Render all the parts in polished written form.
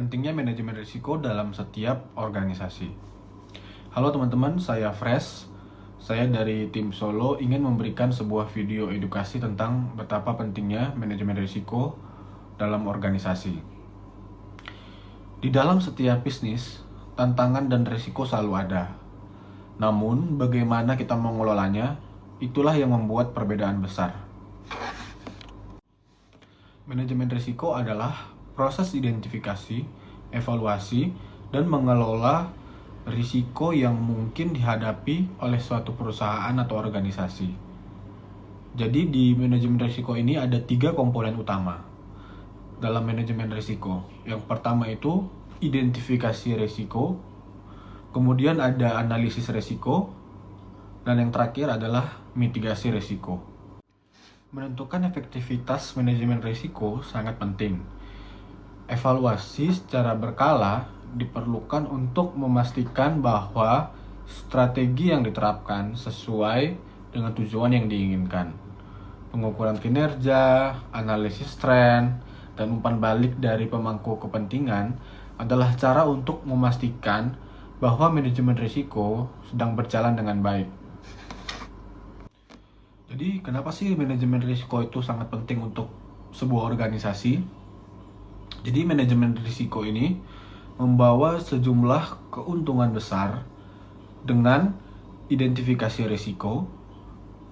Pentingnya manajemen risiko dalam setiap organisasi. Halo teman-teman, saya Fresh. Saya dari tim Solo ingin memberikan sebuah video edukasi tentang betapa pentingnya manajemen risiko dalam organisasi. Di dalam setiap bisnis, tantangan dan risiko selalu ada. Namun, bagaimana kita mengelolanya, itulah yang membuat perbedaan besar. Manajemen risiko adalah proses identifikasi, evaluasi, dan mengelola risiko yang mungkin dihadapi oleh suatu perusahaan atau organisasi. Jadi di manajemen risiko ini ada 3 komponen utama dalam manajemen risiko. Yang pertama itu identifikasi risiko, kemudian ada analisis risiko, dan yang terakhir adalah mitigasi risiko. Menentukan efektivitas manajemen risiko sangat penting. Evaluasi secara berkala diperlukan untuk memastikan bahwa strategi yang diterapkan sesuai dengan tujuan yang diinginkan. Pengukuran kinerja, analisis tren, dan umpan balik dari pemangku kepentingan adalah cara untuk memastikan bahwa manajemen risiko sedang berjalan dengan baik. Jadi, kenapa sih manajemen risiko itu sangat penting untuk sebuah organisasi? Jadi, manajemen risiko ini membawa sejumlah keuntungan besar. Dengan identifikasi risiko,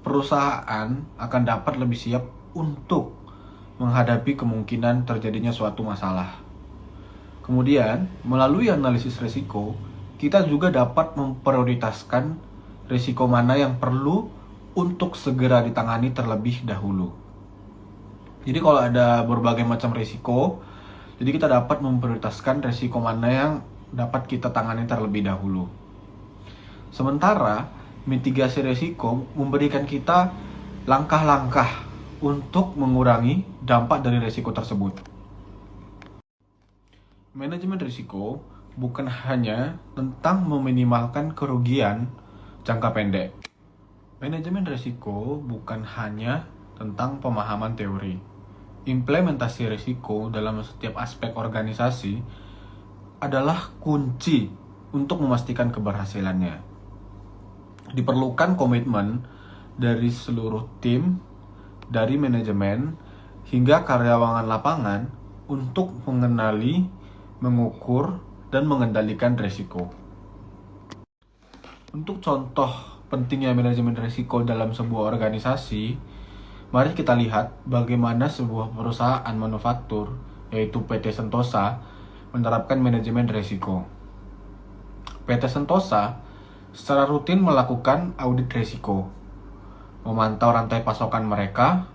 perusahaan akan dapat lebih siap untuk menghadapi kemungkinan terjadinya suatu masalah. Kemudian, melalui analisis risiko, kita juga dapat memprioritaskan risiko mana yang perlu untuk segera ditangani terlebih dahulu. Jadi kalau ada berbagai macam risiko, jadi kita dapat memprioritaskan risiko mana yang dapat kita tangani terlebih dahulu. Sementara mitigasi risiko memberikan kita langkah-langkah untuk mengurangi dampak dari risiko tersebut. Manajemen risiko bukan hanya tentang meminimalkan kerugian jangka pendek. Manajemen risiko bukan hanya tentang pemahaman teori. Implementasi risiko dalam setiap aspek organisasi adalah kunci untuk memastikan keberhasilannya. Diperlukan komitmen dari seluruh tim, dari manajemen, hingga karyawan lapangan untuk mengenali, mengukur, dan mengendalikan risiko. Untuk contoh pentingnya manajemen risiko dalam sebuah organisasi, mari kita lihat bagaimana sebuah perusahaan manufaktur, yaitu PT Sentosa, menerapkan manajemen risiko. PT Sentosa secara rutin melakukan audit risiko, memantau rantai pasokan mereka,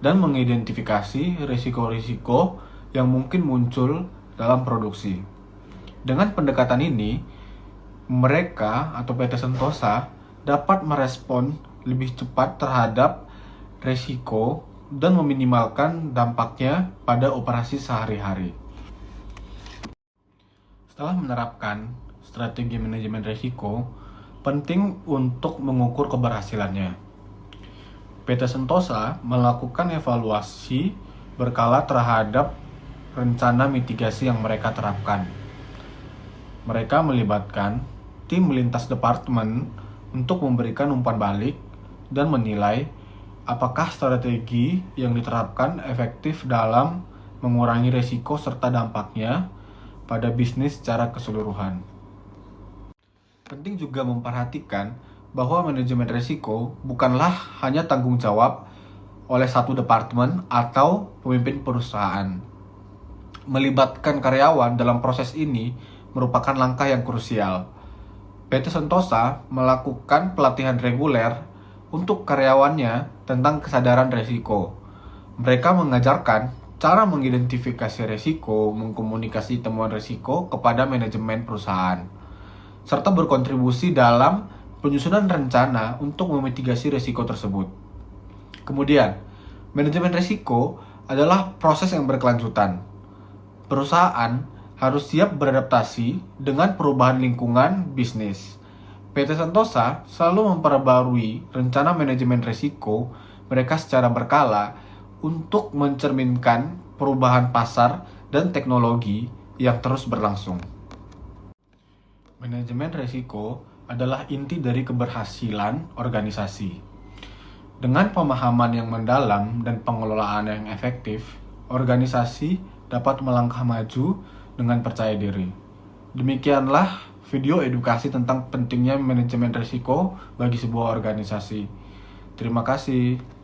dan mengidentifikasi risiko-risiko yang mungkin muncul dalam produksi. Dengan pendekatan ini, mereka atau PT Sentosa dapat merespon lebih cepat terhadap risiko dan meminimalkan dampaknya pada operasi sehari-hari. Setelah menerapkan strategi manajemen risiko, penting untuk mengukur keberhasilannya. PT Sentosa melakukan evaluasi berkala terhadap rencana mitigasi yang mereka terapkan. Mereka melibatkan tim lintas departemen untuk memberikan umpan balik dan menilai apakah strategi yang diterapkan efektif dalam mengurangi risiko serta dampaknya pada bisnis secara keseluruhan. Penting juga memperhatikan bahwa manajemen risiko bukanlah hanya tanggung jawab oleh satu departemen atau pemimpin perusahaan. Melibatkan karyawan dalam proses ini merupakan langkah yang krusial. PT Sentosa melakukan pelatihan reguler untuk karyawannya tentang kesadaran risiko. Mereka mengajarkan cara mengidentifikasi risiko, mengkomunikasi temuan risiko kepada manajemen perusahaan, serta berkontribusi dalam penyusunan rencana untuk memitigasi risiko tersebut. Kemudian, manajemen risiko adalah proses yang berkelanjutan. Perusahaan harus siap beradaptasi dengan perubahan lingkungan bisnis. PT Sentosa selalu memperbarui rencana manajemen risiko mereka secara berkala untuk mencerminkan perubahan pasar dan teknologi yang terus berlangsung. Manajemen risiko adalah inti dari keberhasilan organisasi. Dengan pemahaman yang mendalam dan pengelolaan yang efektif, organisasi dapat melangkah maju dengan percaya diri. Demikianlah video edukasi tentang pentingnya manajemen risiko bagi sebuah organisasi. Terima kasih.